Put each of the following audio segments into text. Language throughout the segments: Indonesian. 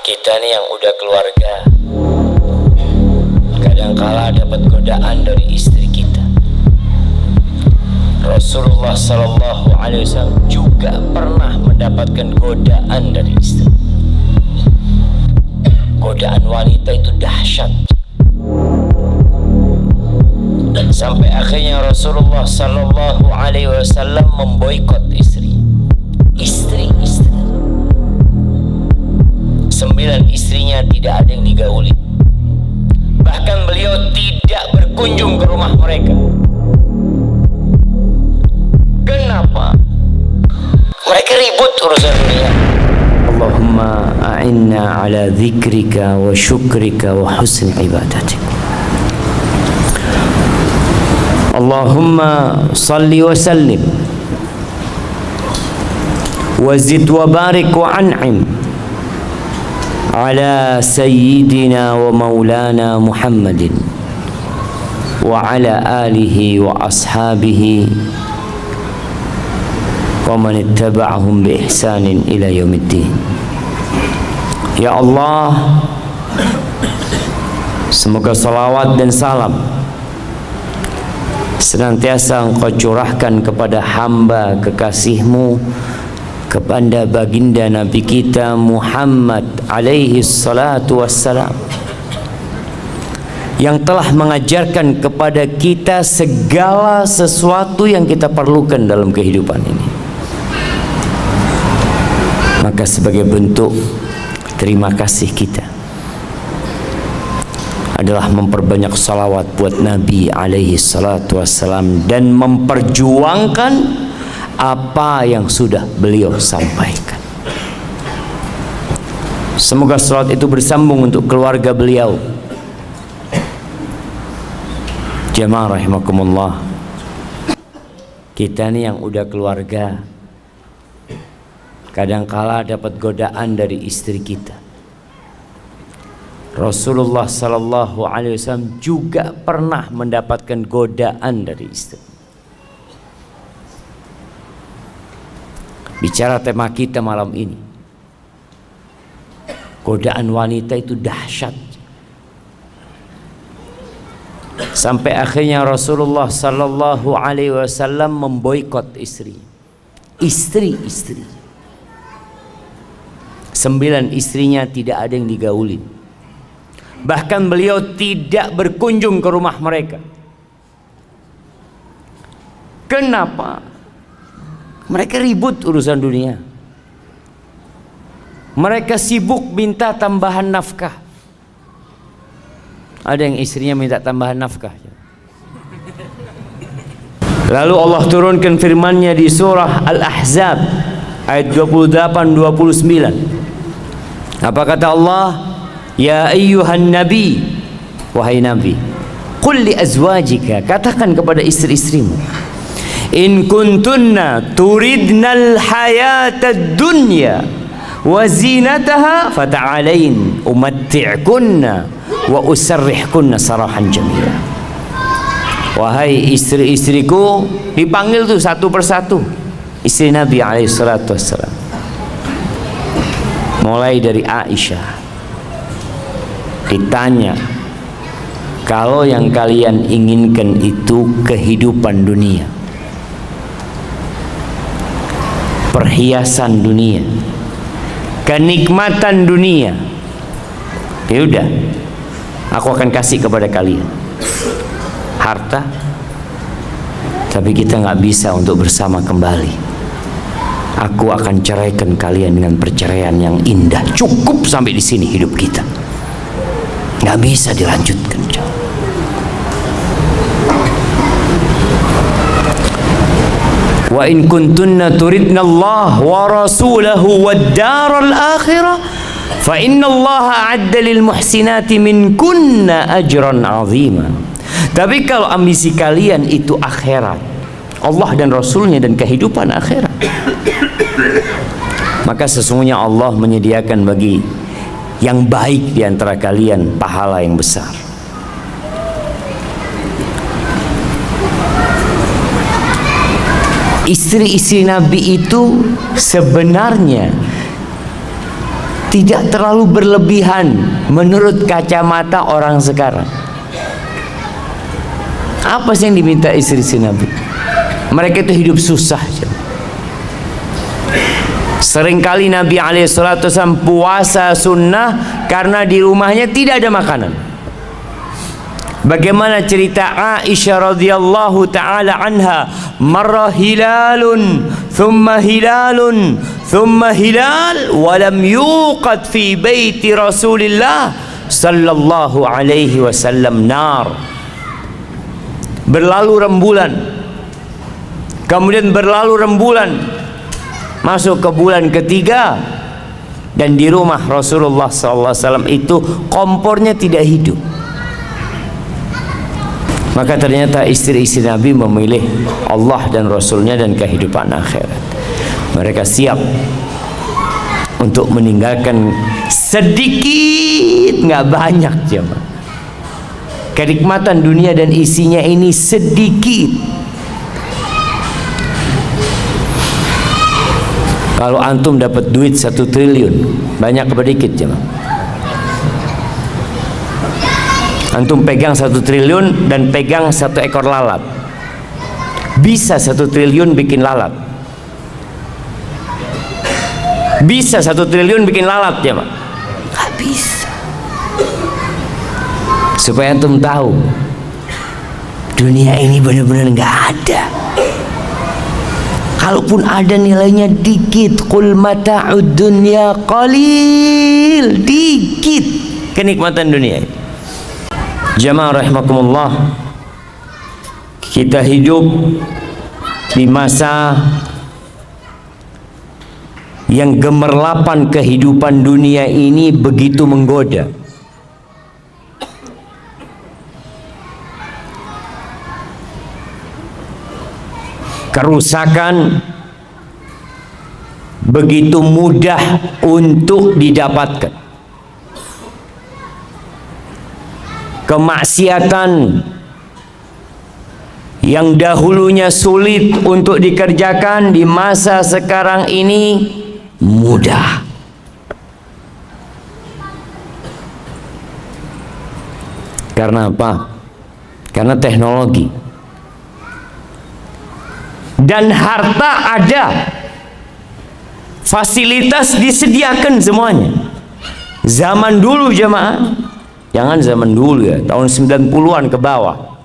Kita nih yang udah keluarga, kadangkala dapat godaan dari istri kita. Rasulullah Sallallahu Alaihi Wasallam juga pernah mendapatkan godaan dari istri. Godaan wanita itu dahsyat, dan sampai akhirnya Rasulullah Sallallahu Alaihi Wasallam memboikot istri. 9 istrinya tidak ada yang digauli. Bahkan beliau tidak berkunjung ke rumah mereka. Kenapa? Mereka ribut urusan dunia. Allahumma a'inna ala dzikrika wa syukrika wa husni ibadatik. Allahumma salli wa sallim wa zid wa barik wa an'im ala sayyidina wa maulana Muhammadin wa ala alihi wa ashabihi wa man ittaba'ahum bi ihsanin ila yaumiddin. Ya Allah, semoga salawat dan salam senantiasa Engkau curahkan kepada hamba kekasih-Mu, kepada baginda Nabi kita Muhammad alaihi salatu wassalam, yang telah mengajarkan kepada kita segala sesuatu yang kita perlukan dalam kehidupan ini. Maka sebagai bentuk terima kasih kita adalah memperbanyak salawat buat Nabi alaihi salatu wassalam dan memperjuangkan apa yang sudah beliau sampaikan. Semoga salawat itu bersambung untuk keluarga beliau. Jamaah rahimakumullah, kita nih yang udah keluarga, kadangkala dapat godaan dari istri kita. Rasulullah Sallallahu Alaihi Wasallam juga pernah mendapatkan godaan dari istri. Bicara tema kita malam ini, godaan wanita itu dahsyat. Sampai akhirnya Rasulullah Sallallahu Alaihi Wasallam memboikot istri. 9 istrinya tidak ada yang digauli. Bahkan beliau tidak berkunjung ke rumah mereka. Kenapa? Mereka ribut urusan dunia. Mereka sibuk minta tambahan nafkah. Ada yang istrinya minta tambahan nafkah. Lalu Allah turunkan firman-Nya di surah Al-Ahzab ayat 28-29. Apa kata Allah? Ya ayyuhan nabi, wahai nabi, qul li azwajika, katakan kepada istri-istrimu, in kuntunna turidnal hayatad dunya wa zinataha fata'alain umatti'kunna wa usarrihkunna sarahan jamila. Wahai istri-istriku, dipanggil tuh satu persatu istri Nabi alaihi salatu wassalam. Mulai dari Aisyah ditanya, kalau yang kalian inginkan itu kehidupan dunia, perhiasan dunia, kenikmatan dunia, ya udah, aku akan kasih kepada kalian harta, tapi kita nggak bisa untuk bersama kembali. Aku akan ceraikan kalian dengan perceraian yang indah. Cukup sampai di sini hidup kita, nggak bisa dilanjutkan. Wa in kuntunna turidna Allah wa rasulahu wad daral akhirah fa inna Allah a'adda lil muhsinati minkunna ajran 'azima. Tapi kalau ambisi kalian itu akhirat, Allah dan Rasulnya dan kehidupan akhirat, maka sesungguhnya Allah menyediakan bagi yang baik di antara kalian pahala yang besar. Istri-istri Nabi itu sebenarnya tidak terlalu berlebihan menurut kacamata orang sekarang. Apa sih yang diminta istri-istri Nabi? Mereka itu hidup susah. Seringkali Nabi SAW puasa sunnah karena di rumahnya tidak ada makanan. Bagaimana cerita Aisyah radhiyallahu taala anha, marra hilalun thumma hilalun thumma hilal wa lam yuqad fi baiti Rasulillah sallallahu alaihi wasallam nar. Berlalu rembulan, kemudian berlalu rembulan, masuk ke bulan ketiga, dan di rumah Rasulullah SAW itu kompornya tidak hidup. Maka ternyata istri-istri Nabi memilih Allah dan Rasulnya dan kehidupan akhirat. Mereka siap untuk meninggalkan sedikit, nggak banyak jemaah. Kenikmatan dunia dan isinya ini sedikit. Kalau antum dapat duit 1 triliun, banyak apa dikit jemaah? Antum pegang 1 triliun dan pegang 1 ekor lalat, bisa 1 triliun bikin lalat? Bisa 1 triliun bikin lalat ya Pak? Gak bisa. Supaya antum tahu, dunia ini benar-benar gak ada. Kalaupun ada nilainya dikit. Qul mata'ud dunya qalil, dikit kenikmatan dunia ini. Jamaah rahimakumullah, kita hidup di masa yang gemerlapan kehidupan dunia ini begitu menggoda. Kerusakan begitu mudah untuk didapatkan. Kemaksiatan yang dahulunya sulit untuk dikerjakan di masa sekarang ini mudah. Karena apa? Karena teknologi dan harta ada, fasilitas disediakan semuanya. Zaman dulu jemaah, jangan zaman dulu ya, tahun 90-an ke bawah,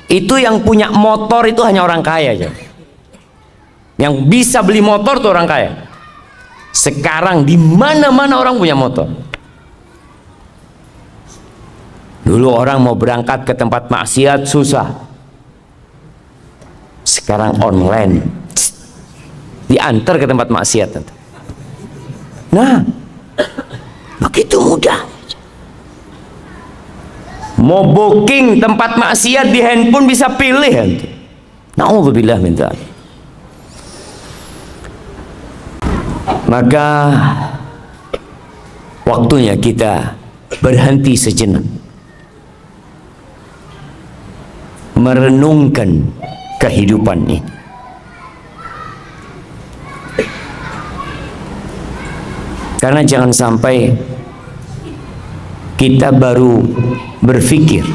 itu yang punya motor itu hanya orang kaya aja. Yang bisa beli motor tuh orang kaya. Sekarang di mana-mana orang punya motor. Dulu orang mau berangkat ke tempat maksiat susah. Sekarang online, diantar ke tempat maksiat. Nah, begitu mudah. Mau booking tempat maksiat di handphone bisa pilih. Na'udzubillah min dzalik. Maka waktunya kita berhenti sejenak, merenungkan kehidupan ini. Karena jangan sampai kita baru berpikir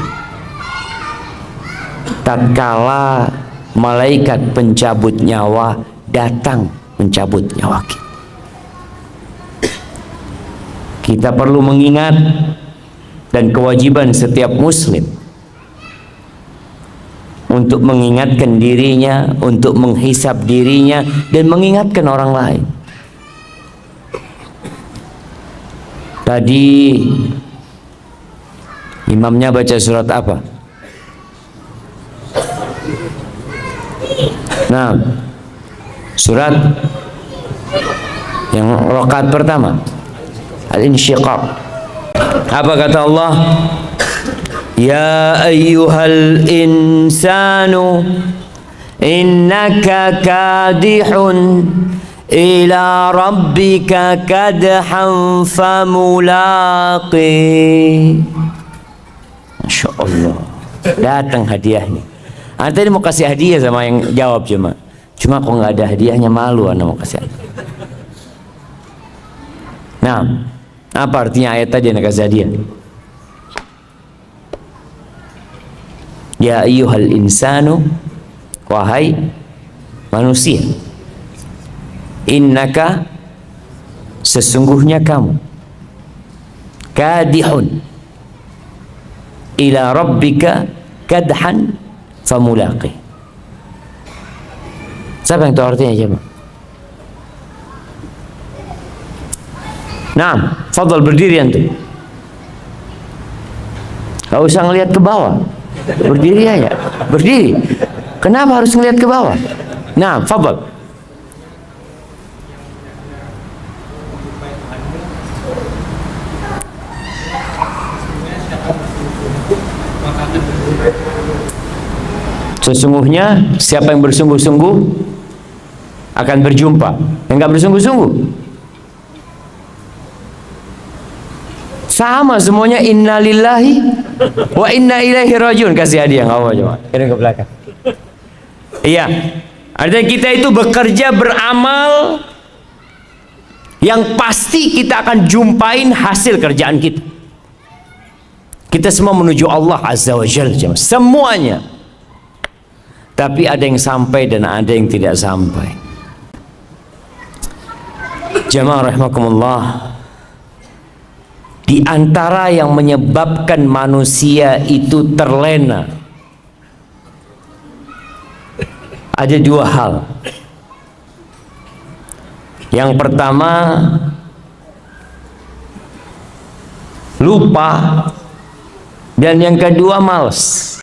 tatkala malaikat pencabut nyawa datang mencabut nyawa kita. Kita perlu mengingat, dan kewajiban setiap muslim untuk mengingatkan dirinya, untuk menghisap dirinya, dan mengingatkan orang lain. Tadi imamnya baca surat apa? Nah, surat yang rakaat pertama, Al-Insyiqaq. Apa kata Allah? Ya ayyuhal insanu innaka kadihun ila rabbika kadhan famulaqi. Masya Allah, datang hadiahnya. Anda tadi mau kasih hadiah sama yang jawab, cuma kok nggak ada hadiahnya, malu Anda mau kasih hadiah. Nah, apa artinya ayat tadi yang kata dia? Ya ayyuhal insanu, wahai manusia, innaka, sesungguhnya kamu, kadihun ila rabbika kadhan famulaqi. Siapa yang tahu artinya coba? Nah, fadhal berdiri antum. Gak usah ngelihat ke bawah. Berdiri aja. Berdiri. Kenapa harus ngelihat ke bawah? Nah, fadhal. Sesungguhnya siapa yang bersungguh-sungguh akan berjumpa. Yang enggak bersungguh-sungguh sama semuanya. Innalillahi wa inna ilaihi rajiun. Kasih hadiah enggak apa coba. Kirim ke belakang. Iya. Artinya kita itu bekerja beramal yang pasti kita akan jumpain hasil kerjaan kita. Kita semua menuju Allah Azza wa Jalla, semuanya. Tapi ada yang sampai dan ada yang tidak sampai. Jamaah rahimakumullah, di antara yang menyebabkan manusia itu terlena ada dua hal. Yang pertama, lupa, dan yang kedua malas.